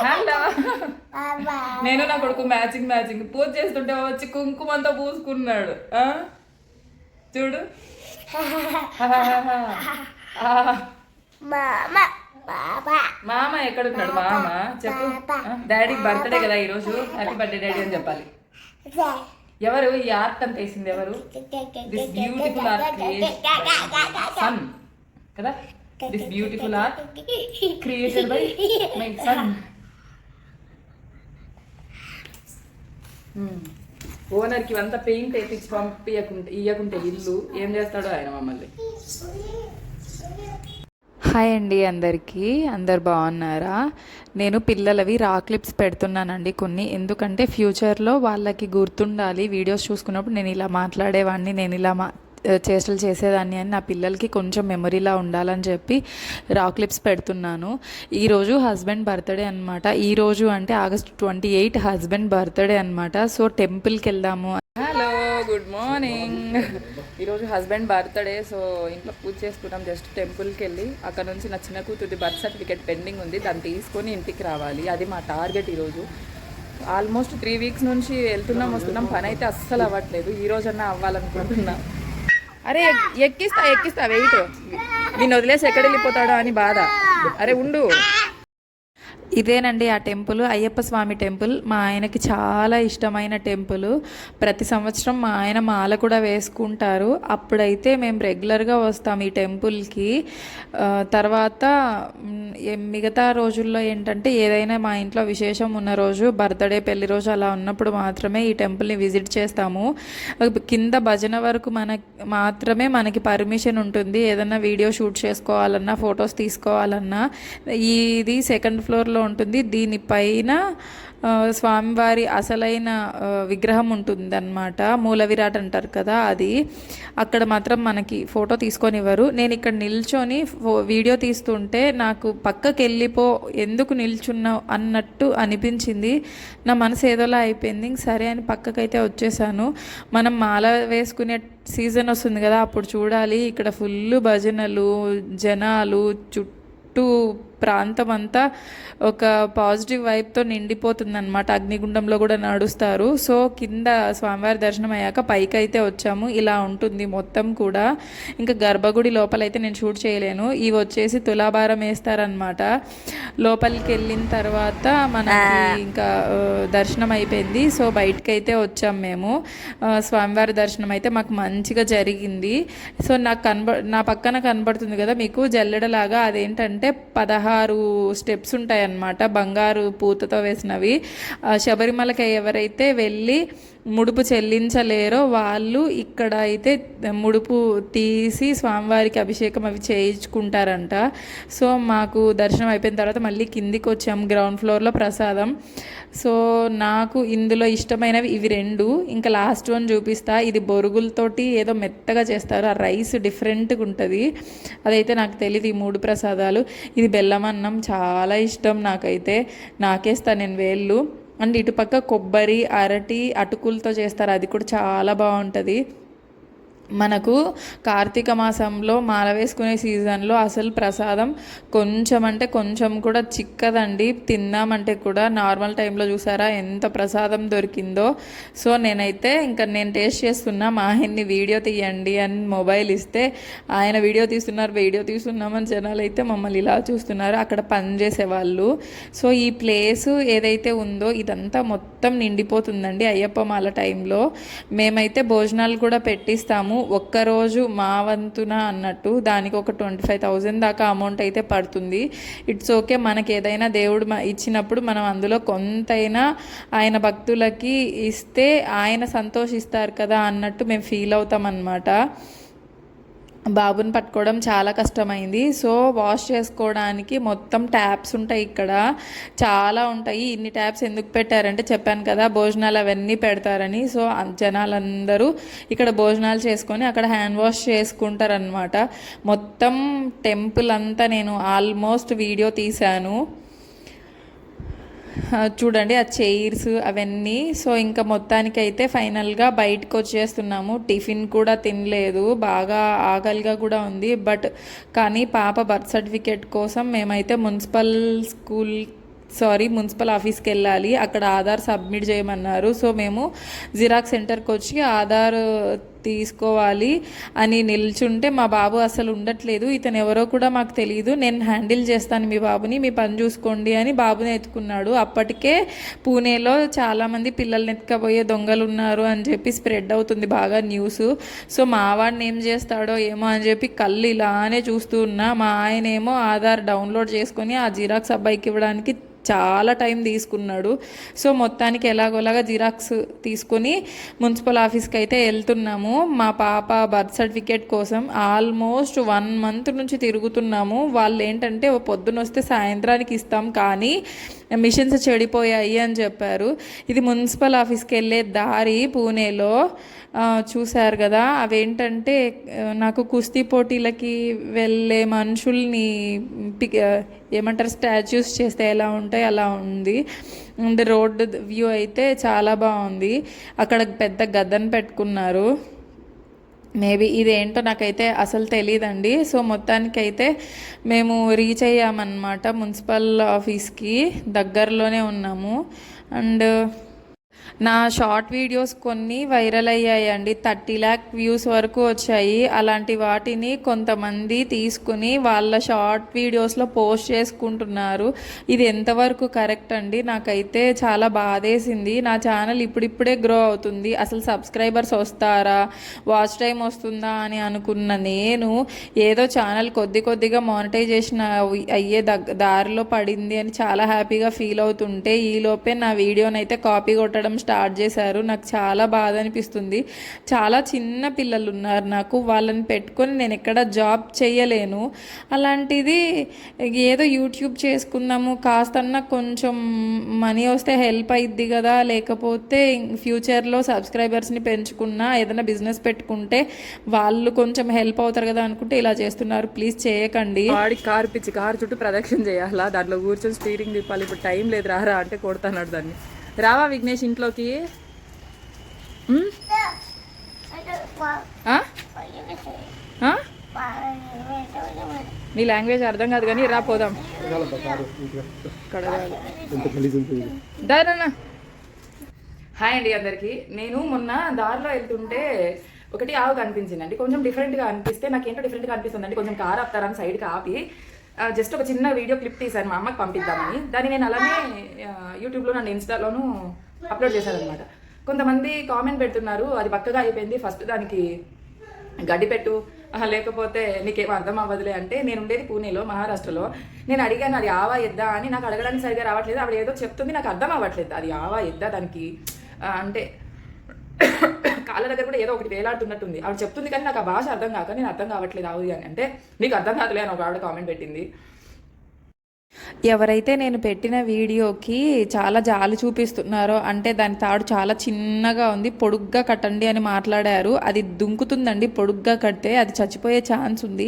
Hello. నేను నా కొడుకు మ్యాచింగ్ మ్యాచింగ్ పూజ చేస్తుంటే వచ్చి కుంకుమంతా పూసుకున్నాడు. చూడు. మామ ఎక్కడున్నాడు? మామ చెప్పు. డాడీ బర్త్డే కదా ఈరోజు, హ్యాపీ బర్త్డే డాడీ అని చెప్పాలి. ఎవరు ఈ ఆర్ట్ అంత వేసింది? ఎవరు? దిస్ బ్యూటిఫుల్ ఆర్ట్ సన్ కదా. This beautiful art created by my son. ఓనర్కి అంతా పెయింట్ వేయించి ఇయ్యకుంటే ఇల్లు ఏం చేస్తాడో ఆయన మమ్మల్ని. హాయ్ అండి అందరికీ, అందరు బాగున్నారా? నేను పిల్లలవి రా క్లిప్స్ పెడుతున్నానండి కొన్ని, ఎందుకంటే ఫ్యూచర్లో వాళ్ళకి గుర్తుండాలి. వీడియోస్ చూసుకున్నప్పుడు నేను ఇలా మాట్లాడేవాడిని, నేను ఇలా చేష్టలు చేసేదాన్ని అని నా పిల్లలకి కొంచెం మెమరీలా ఉండాలని చెప్పి రా క్లిప్స్ పెడుతున్నాను. ఈరోజు హస్బెండ్ బర్త్డే అనమాట. ఈరోజు అంటే ఆగస్ట్ 28 హస్బెండ్ బర్త్డే అనమాట. సో టెంపుల్కి వెళ్దాము. Hello, good morning. ఈరోజు హస్బెండ్ బర్త్డే, సో ఇంట్లో పూజ చేసుకుంటాం. జస్ట్ టెంపుల్కి వెళ్ళి అక్కడ నుంచి నా చిన్న కూతురి బర్త్ సర్టిఫికేట్ పెండింగ్ ఉంది, దాన్ని తీసుకొని ఇంటికి రావాలి. అది మా టార్గెట్ ఈరోజు. ఆల్మోస్ట్ 3 వీక్స్ నుంచి వెళ్తున్నాం వస్తున్నాం, పని అయితే అస్సలు అవ్వట్లేదు. ఈరోజన్నా అవ్వాలనుకుంటున్నాం. అరే ఎక్కిస్తా వెయిట్. నేను వదిలేసి ఎక్కడ వెళ్ళిపోతాడో అని బాధ. అరే ఉండు. ఇదేనండి ఆ టెంపుల్, అయ్యప్ప స్వామి టెంపుల్. మా ఆయనకి చాలా ఇష్టమైన టెంపుల్. ప్రతి సంవత్సరం మా ఆయన మాల కూడా వేసుకుంటారు. అప్పుడైతే మేము రెగ్యులర్గా వస్తాం ఈ టెంపుల్కి. తర్వాత మిగతా రోజుల్లో ఏంటంటే ఏదైనా మా ఇంట్లో విశేషం ఉన్న రోజు, బర్త్డే, పెళ్లి రోజు అలా ఉన్నప్పుడు మాత్రమే ఈ టెంపుల్ని విజిట్ చేస్తాము. కింద భజన వరకు మాత్రమే మనకి పర్మిషన్ ఉంటుంది. ఏదైనా వీడియో షూట్ చేసుకోవాలన్నా, ఫొటోస్ తీసుకోవాలన్నా. ఇది సెకండ్ ఫ్లోర్లో ఉంటుంది. దీనిపైన స్వామివారి అసలైన విగ్రహం ఉంటుందన్నమాట. మూల విరాట్ అంటారు కదా, అది. అక్కడ మాత్రం మనకి ఫోటో తీసుకొనివ్వరు. నేను ఇక్కడ నిల్చొని వీడియో తీస్తుంటే నాకు పక్కకి వెళ్ళిపో, ఎందుకు నిల్చున్నావు అన్నట్టు అనిపించింది. నా మనసు ఏదోలా అయిపోయింది. సరే అని పక్కకైతే వచ్చేసాను. మనం మాల వేసుకునే సీజన్ వస్తుంది కదా, అప్పుడు చూడాలి. ఇక్కడ ఫుల్ భజనలు, జనాలు, చుట్టూ ప్రాంతం అంతా ఒక పాజిటివ్ వైబ్తో నిండిపోతుందన్నమాట. అగ్నిగుండంలో కూడా నడుస్తారు. సో కింద స్వామివారి దర్శనం అయ్యాక పైకి అయితే వచ్చాము. ఇలా ఉంటుంది మొత్తం కూడా. ఇంకా గర్భగుడి లోపలైతే నేను షూట్ చేయలేను. ఇవి వచ్చేసి తులాభారం వేస్తారనమాట. లోపలికి వెళ్ళిన తర్వాత మనకి ఇంకా దర్శనం అయిపోయింది. సో బయటకు అయితే వచ్చాం మేము. స్వామివారి దర్శనం అయితే మాకు మంచిగా జరిగింది. సో నా పక్కన కనబడుతుంది కదా మీకు జల్లెడలాగా, అదేంటంటే 16 స్టెప్స్ ఉంటాయన్నమాట, బంగారు పూతతో వేసినవి. శబరిమలకి ఎవరైతే వెళ్ళి ముడుపు చెల్లించలేరో వాళ్ళు ఇక్కడ అయితే ముడుపు తీసి స్వామివారికి అభిషేకం అవి చేయించుకుంటారంట. సో మాకు దర్శనం అయిపోయిన తర్వాత మళ్ళీ కిందికి వచ్చాము. గ్రౌండ్ ఫ్లోర్లో ప్రసాదం. సో నాకు ఇందులో ఇష్టమైనవి ఇవి 2. ఇంకా లాస్ట్ వన్ చూపిస్తా. ఇది బొరుగులతోటి ఏదో మెత్తగా చేస్తారు. ఆ రైస్ డిఫరెంట్గా ఉంటుంది, అదైతే నాకు తెలియదు. ఈ 3 ప్రసాదాలు. ఇది బెల్లం అన్నం, చాలా ఇష్టం నాకైతే. నాకేస్తా నేను వేళ్ళు. అండ్ ఇటుపక్క కొబ్బరి, అరటి, అటుకులతో చేస్తారు, అది కూడా చాలా బాగుంటుంది. మనకు కార్తీక మాసంలో మాల వేసుకునే సీజన్లో అసలు ప్రసాదం కొంచెం అంటే కొంచెం కూడా చిక్కదండి. తిందామంటే కూడా నార్మల్ టైంలో చూసారా ఎంత ప్రసాదం దొరికిందో. సో నేను టేస్ట్ చేస్తున్నా. మా ఆయన్ని వీడియో తీయండి అని మొబైల్ ఇస్తే ఆయన వీడియో తీస్తున్నామని జనాలు అయితే మమ్మల్ని ఇలా చూస్తున్నారు. అక్కడ పని చేసేవాళ్ళు. సో ఈ ప్లేస్ ఏదైతే ఉందో ఇదంతా మొత్తం నిండిపోతుందండి అయ్యప్ప మాల టైంలో. మేమైతే భోజనాలు కూడా పెట్టిస్తాము ఒక్కరోజు మా వంతున అన్నట్టు. దానికి ఒక 25,000 దాకా అమౌంట్ అయితే పడుతుంది. ఇట్స్ ఓకే, మనకి ఏదైనా దేవుడు ఇచ్చినప్పుడు మనం అందులో కొంతైనా ఆయన భక్తులకి ఇస్తే ఆయన సంతోషిస్తారు కదా అన్నట్టు మేము ఫీల్ అవుతాం అన్నమాట. బాబుని పట్టుకోవడం చాలా కష్టమైంది. సో వాష్ చేసుకోవడానికి మొత్తం ట్యాప్స్ ఉంటాయి, ఇక్కడ చాలా ఉంటాయి. ఇన్ని ట్యాప్స్ ఎందుకు పెట్టారంటే చెప్పాను కదా భోజనాలు అవన్నీ పెడతారని. సో జనాలందరూ ఇక్కడ భోజనాలు చేసుకొని అక్కడ హ్యాండ్ వాష్ చేసుకుంటారనమాట. మొత్తం టెంపుల్ అంతా నేను ఆల్మోస్ట్ వీడియో తీశాను. చూడండి ఆ చైర్స్ అవన్నీ. సో ఇంకా మొత్తానికి అయితే ఫైనల్గా బయటకు వచ్చేస్తున్నాము. టిఫిన్ కూడా తినలేదు, బాగా ఆకలిగా కూడా ఉంది. కానీ పాప బర్త్ సర్టిఫికేట్ కోసం మేమైతే మున్సిపల్ స్కూల్ మున్సిపల్ ఆఫీస్కి వెళ్ళాలి, అక్కడ ఆధార్ సబ్మిట్ చేయమన్నారు. సో మేము జిరాక్స్ సెంటర్కి వచ్చి ఆధార్ తీసుకోవాలి అని నిల్చుంటే మా బాబు అసలు ఉండట్లేదు. ఇతను ఎవరో కూడా మాకు తెలియదు, నేను హ్యాండిల్ చేస్తాను మీ బాబుని, మీ పని చూసుకోండి అని బాబుని ఎత్తుకున్నాడు. అప్పటికే పూణేలో చాలామంది పిల్లల్ని ఎత్తుకపోయే దొంగలు ఉన్నారు అని చెప్పి స్ప్రెడ్ అవుతుంది బాగా న్యూస్. సో మా వాడిని ఏం చేస్తాడో ఏమో అని చెప్పి కళ్ళు ఇలానే చూస్తూ ఉన్నా. మా ఆయన ఏమో ఆధార్ డౌన్లోడ్ చేసుకొని ఆ జిరాక్స్ అబ్బాయికి ఇవ్వడానికి చాలా టైం తీసుకున్నాడు. సో మొత్తానికి ఎలాగోలాగా జిరాక్స్ తీసుకొని మున్సిపల్ ఆఫీస్కి అయితే వెళ్తున్నాము. మా పాప బర్త్ సర్టిఫికేట్ కోసం ఆల్మోస్ట్ 1 month నుంచి తిరుగుతున్నాము. వాళ్ళు ఏంటంటే పొద్దున వస్తే సాయంత్రానికి ఇస్తాం, కానీ మిషన్స్ చెడిపోయాయి అని చెప్పారు. ఇది మున్సిపల్ ఆఫీస్కి వెళ్ళే దారి పూణేలో. చూశారు కదా, అవేంటంటే నాకు కుస్తీ పోటీలకి వెళ్ళే మనుషుల్ని ఏమంటారు స్టాచ్యూస్ చేస్తే ఎలా ఉంటాయి అలా ఉంది. అండ్ రోడ్ వ్యూ అయితే చాలా బాగుంది. అక్కడ పెద్ద గద్దను పెట్టుకున్నారు. మేబీ ఇదేంటో నాకైతే అసలు తెలియదండి. సో మొత్తానికైతే మేము రీచ్ అయ్యామన్నమాట మున్సిపల్ ఆఫీస్కి, దగ్గరలోనే ఉన్నాము. అండ్ నా షార్ట్ వీడియోస్ కొన్ని వైరల్ అయ్యాయండి, 30 lakh వ్యూస్ వరకు వచ్చాయి. అలాంటి వాటిని కొంతమంది తీసుకుని వాళ్ళ షార్ట్ వీడియోస్లో పోస్ట్ చేసుకుంటున్నారు. ఇది ఎంతవరకు కరెక్ట్ అండి? నాకైతే చాలా బాధేసింది. నా ఛానల్ ఇప్పుడిప్పుడే గ్రో అవుతుంది, అసలు సబ్స్క్రైబర్స్ వస్తారా, వాచ్ టైం వస్తుందా అని అనుకున్న నేను ఏదో ఛానల్ కొద్దిగా మానిటైజేషన్ అయ్యే దారిలో పడింది అని చాలా హ్యాపీగా ఫీల్ అవుతుంటే ఈలోపే నా వీడియోనైతే కాపీ కొట్టడం స్టార్ట్ చేశారు. నాకు చాలా బాధ అనిపిస్తుంది. చాలా చిన్న పిల్లలు ఉన్నారు నాకు, వాళ్ళని పెట్టుకొని నేను ఎక్కడ జాబ్ చేయలేను. అలాంటిది ఏదో యూట్యూబ్ చేసుకుందాము, కాస్తన్నా కొంచెం మనీ వస్తే హెల్ప్ అయ్యిద్ది కదా, లేకపోతే ఫ్యూచర్లో సబ్స్క్రైబర్స్ని పెంచుకున్నా ఏదైనా బిజినెస్ పెట్టుకుంటే వాళ్ళు కొంచెం హెల్ప్ అవుతారు కదా అనుకుంటే ఇలా చేస్తున్నారు. ప్లీజ్ చేయకండి. వాడి కారు పిచ్చి, కారు చుట్టూ ప్రదక్షిణ చేయాలా, దాంట్లో కూర్చొని స్టీరింగ్ తిప్పాలి. ఇప్పుడు టైం లేదు, రారా అంటే కొడతాడు దాన్ని. రావా విఘ్నేష్ ఇంట్లోకి? నీ లాంగ్వేజ్ అర్థం కాదు కానీ రా పోదాం. హాయ్ అండి అందరికీ. నేను మొన్న దారిలో వెళ్తుంటే ఒకటి ఆవు కనిపించిందండి, కొంచెం డిఫరెంట్గా అనిపిస్తే నాకేంటో డిఫరెంట్గా అనిపిస్తుందండి. కొంచెం కారు ఆపుతారని సైడ్కి ఆపి జస్ట్ ఒక చిన్న వీడియో క్లిప్ తీశాను మా అమ్మకి పంపిద్దామని. దాన్ని నేను అలానే యూట్యూబ్లో నన్ను ఇన్స్టాలోను అప్లోడ్ చేశాను అనమాట. కొంతమంది కామెంట్ పెడుతున్నారు, అది బక్కగా అయిపోయింది, ఫస్ట్ దానికి గడ్డి పెట్టు, లేకపోతే నీకేమో అర్థం అవ్వదులే అంటే. నేను ఉండేది పూణేలో, మహారాష్ట్రలో. నేను అడిగాను అది ఆవా ఎద్దా అని, నాకు అడగడానికి సరిగా రావట్లేదు. ఆవిడ ఏదో చెప్తుంది, నాకు అర్థం అవ్వట్లేదు అది ఆవా ఎద్దా, దానికి అంటే కాళ్ళ దగ్గర కూడా ఏదో ఒకటి వేలాడుతున్నట్టుంది. ఆవిడ చెప్తుంది కానీ నాకు ఆ భాష అర్థం కాక నేను అర్థం కావట్లేదు ఆవుది అని అంటే. నీకు అర్థం కాదులే అని ఒక ఆవిడ కామెంట్ పెట్టింది. ఎవరైతే నేను పెట్టిన వీడియోకి చాలా జాలి చూపిస్తున్నారో, అంటే దాని తాడు చాలా చిన్నగా ఉంది, పొడుగ్గా కట్టండి అని మాట్లాడారు. అది దుంకుతుందండి, పొడుగ్గా కడితే అది చచ్చిపోయే ఛాన్స్ ఉంది.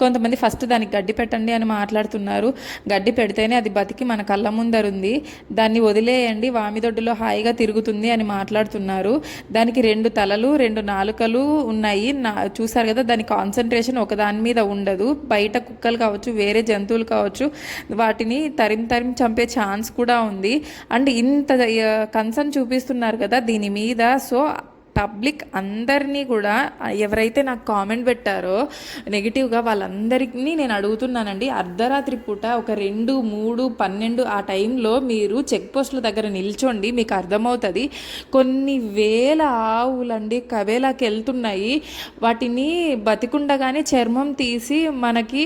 కొంతమంది ఫస్ట్ దానికి గడ్డి పెట్టండి అని మాట్లాడుతున్నారు. గడ్డి పెడితేనే అది బతికి మన కళ్ళ ముందరుంది, దాన్ని వదిలేయండి వామిదొడ్డులో హాయిగా తిరుగుతుంది అని మాట్లాడుతున్నారు. దానికి 2 తలలు 2 నాలుకలు ఉన్నాయి. చూసారు కదా, దాని కాన్సన్ట్రేషన్ ఒకదాని మీద ఉండదు. బయట కుక్కలు కావచ్చు, వేరే జంతువులు కావచ్చు, వాటిని తరిమి చంపే ఛాన్స్ కూడా ఉంది. అండ్ ఇంత కన్సర్న్ చూపిస్తున్నారు కదా దీని మీద. సో పబ్లిక్ అందరినీ కూడా ఎవరైతే నాకు కామెంట్ పెట్టారో నెగిటివ్గా వాళ్ళందరికీ నేను అడుగుతున్నానండి, అర్ధరాత్రి పూట ఒక 2, 3, 12 ఆ టైంలో మీరు చెక్ పోస్టుల దగ్గర నిల్చోండి, మీకు అర్థమవుతుంది. కొన్ని వేల ఆవులండి కవేలాకి వెళ్తున్నాయి. వాటిని బతికుండగానే చర్మం తీసి మనకి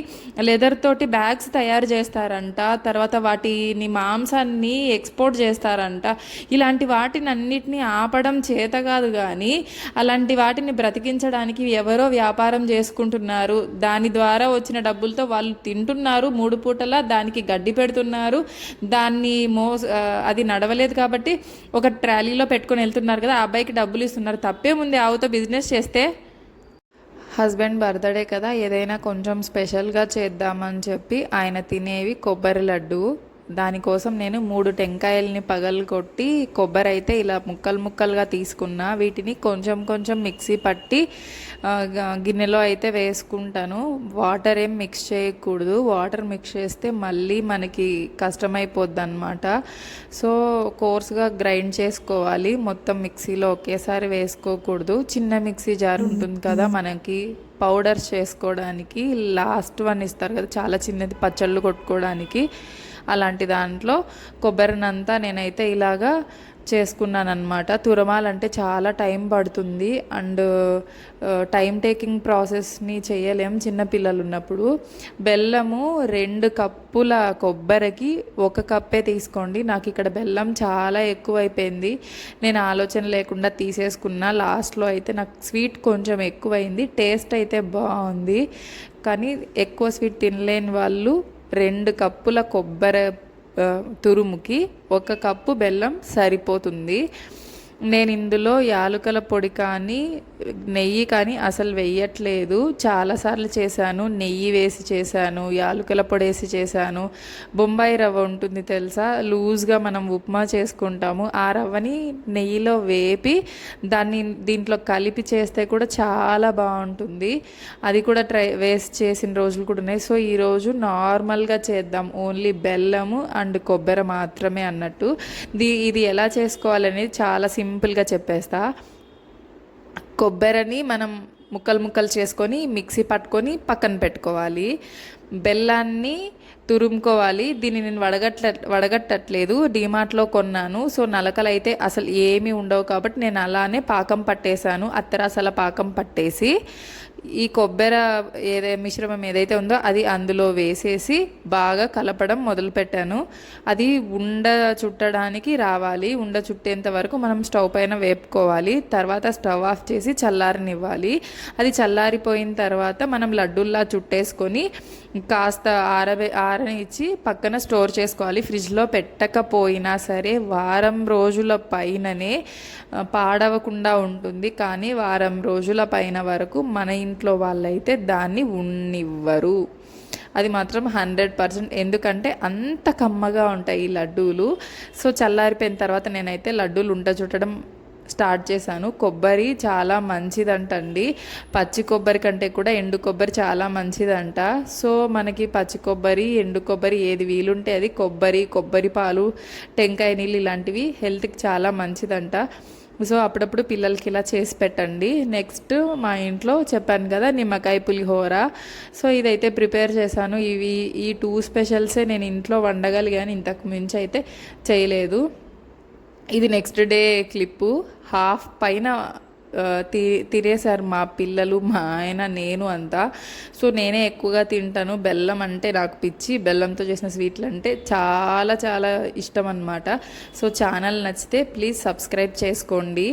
లెదర్ తోటి బ్యాగ్స్ తయారు చేస్తారంట, తర్వాత వాటిని మాంసాన్ని ఎక్స్పోర్ట్ చేస్తారంట. ఇలాంటి వాటిని అన్నిటినీ ఆపడం చేత కాదు కానీ అలాంటి వాటిని బ్రతికించడానికి ఎవరో వ్యాపారం చేసుకుంటున్నారు. దాని ద్వారా వచ్చిన డబ్బులతో వాళ్ళు తింటున్నారు, 3 పూటలా దానికి గడ్డి పెడుతున్నారు. దాన్ని అది నడవలేదు కాబట్టి ఒక ట్రాలీలో పెట్టుకొని వెళ్తున్నారు కదా, ఆ అబ్బాయికి డబ్బులు ఇస్తున్నారు. తప్పేముంది ఆవుతో బిజినెస్ చేస్తే? హస్బెండ్ బర్త్డే కదా, ఏదైనా కొంచెం స్పెషల్గా చేద్దామని చెప్పి ఆయన తినేవి కొబ్బరి లడ్డు, దానికోసం నేను 3 టెంకాయల్ని పగలగొట్టి కొబ్బరి అయితే ఇలా ముక్కలు ముక్కలుగా తీసుకున్నా. వీటిని కొంచెం కొంచెం మిక్సీ పట్టి గిన్నెలో అయితే వేసుకుంటాను. వాటర్ ఏం మిక్స్ చేయకూడదు. వాటర్ మిక్స్ చేస్తే మళ్ళీ మనకి కష్టమైపోద్ది అనమాట. సో కోర్స్గా గ్రైండ్ చేసుకోవాలి. మొత్తం మిక్సీలో ఒకేసారి వేసుకోకూడదు. చిన్న మిక్సీ జార్ ఉంటుంది కదా మనకి పౌడర్స్ చేసుకోవడానికి, లాస్ట్ వన్ ఇస్తారు కదా చాలా చిన్నది పచ్చళ్ళు కొట్టుకోవడానికి, అలాంటి దాంట్లో కొబ్బరినంతా నేనైతే ఇలాగా చేసుకున్నాను అనమాట. తురమాలంటే చాలా టైం పడుతుంది అండ్ టైం టేకింగ్ ప్రాసెస్ని చేయలేం చిన్నపిల్లలు ఉన్నప్పుడు. బెల్లము 2 కప్పుల కొబ్బరికి 1 కప్పే తీసుకోండి. నాకు ఇక్కడ బెల్లం చాలా ఎక్కువైపోయింది. నేను ఆలోచన లేకుండా తీసేసుకున్నా. లాస్ట్లో అయితే నాకు స్వీట్ కొంచెం ఎక్కువైంది. టేస్ట్ అయితే బాగుంది, కానీ ఎక్కువ స్వీట్ తినలేని వాళ్ళు 2 కప్పుల కొబ్బరి తురుముకి 1 కప్పు బెల్లం సరిపోతుంది. నేను ఇందులో యాలకుల పొడి కానీ నెయ్యి కానీ అసలు వేయట్లేదు. చాలాసార్లు చేశాను, నెయ్యి వేసి చేశాను, యాలకుల పొడి వేసి చేశాను. బొంబాయి రవ్వ ఉంటుంది తెలుసా, లూజ్గా మనం ఉప్మా చేసుకుంటాము. ఆ రవ్వని నెయ్యిలో వేపి దీంట్లో కలిపి చేస్తే కూడా చాలా బాగుంటుంది. అది కూడా వేస్ట్ చేసిన రోజులు కూడా ఉన్నాయి. సో ఈరోజు నార్మల్గా చేద్దాం, ఓన్లీ బెల్లము అండ్ కొబ్బరి మాత్రమే అన్నట్టు. ఇది ఎలా చేసుకోవాలనేది చాలా సింపుల్గా చెప్పేస్తా. కొబ్బరిని మనం ముక్కలు ముక్కలు చేసుకొని మిక్సీ పట్టుకొని పక్కన పెట్టుకోవాలి. బెల్లాన్ని తురుముకోవాలి. దీన్ని నేను వడగట్టట్లేదు, డీమార్ట్లో కొన్నాను. సో నలకలు అయితే అసలు ఏమీ ఉండవు కాబట్టి నేను అలానే పాకం పట్టేశాను. అత్తరసల పాకం పట్టేసి ఈ కొబ్బరి మిశ్రమం ఏదైతే ఉందో అది అందులో వేసేసి బాగా కలపడం మొదలుపెట్టాను. అది ఉండ చుట్టడానికి రావాలి. ఉండ చుట్టేంత వరకు మనం స్టవ్ పైన వేపుకోవాలి. తర్వాత స్టవ్ ఆఫ్ చేసి చల్లారనివ్వాలి. అది చల్లారిపోయిన తర్వాత మనం లడ్డూల్లా చుట్టేసుకొని కాస్త ఆరనిచ్చి పక్కన స్టోర్ చేసుకోవాలి. ఫ్రిడ్జ్లో పెట్టకపోయినా సరే వారం రోజుల పైననే పాడవకుండా ఉంటుంది. కానీ వారం రోజుల పైన వరకు మన ఇంట్లో వాళ్ళైతే దాన్ని ఉన్నివ్వరు. అది మాత్రం 100%. ఎందుకంటే అంత కమ్మగా ఉంటాయి ఈ లడ్డూలు. సో చల్లారిపోయిన తర్వాత నేనైతే లడ్డూలు ఉంట చుట్టడం స్టార్ట్ చేశాను. కొబ్బరి చాలా మంచిదంటండి. పచ్చి కొబ్బరి కంటే కూడా ఎండు కొబ్బరి చాలా మంచిదంట. సో మనకి పచ్చి కొబ్బరి, ఎండు కొబ్బరి ఏది వీలుంటే అది, కొబ్బరి పాలు, టెంకాయ నీళ్ళు ఇలాంటివి హెల్త్కి చాలా మంచిదంట. సో అప్పుడప్పుడు పిల్లలకి ఇలా చేసి పెట్టండి. నెక్స్ట్ మా ఇంట్లో చెప్పాను కదా నిమ్మకాయ పులిహోర. సో ఇదైతే ప్రిపేర్ చేశాను. ఈ 2 స్పెషల్సే నేను ఇంట్లో వండగలిగాను, ఇంతకు మించి అయితే చేయలేదు. ఇది నెక్స్ట్ డే క్లిప్పు. హాఫ్ పైన తినేసారు మా పిల్లలు, మా ఆయన, నేను అంతా. సో నేనే ఎక్కువగా తింటాను. బెల్లం అంటే నాకు పిచ్చి. బెల్లంతో చేసిన స్వీట్లు అంటే చాలా చాలా ఇష్టం అన్నమాట. సో ఛానల్ నచ్చితే ప్లీజ్ సబ్స్క్రైబ్ చేసుకోండి.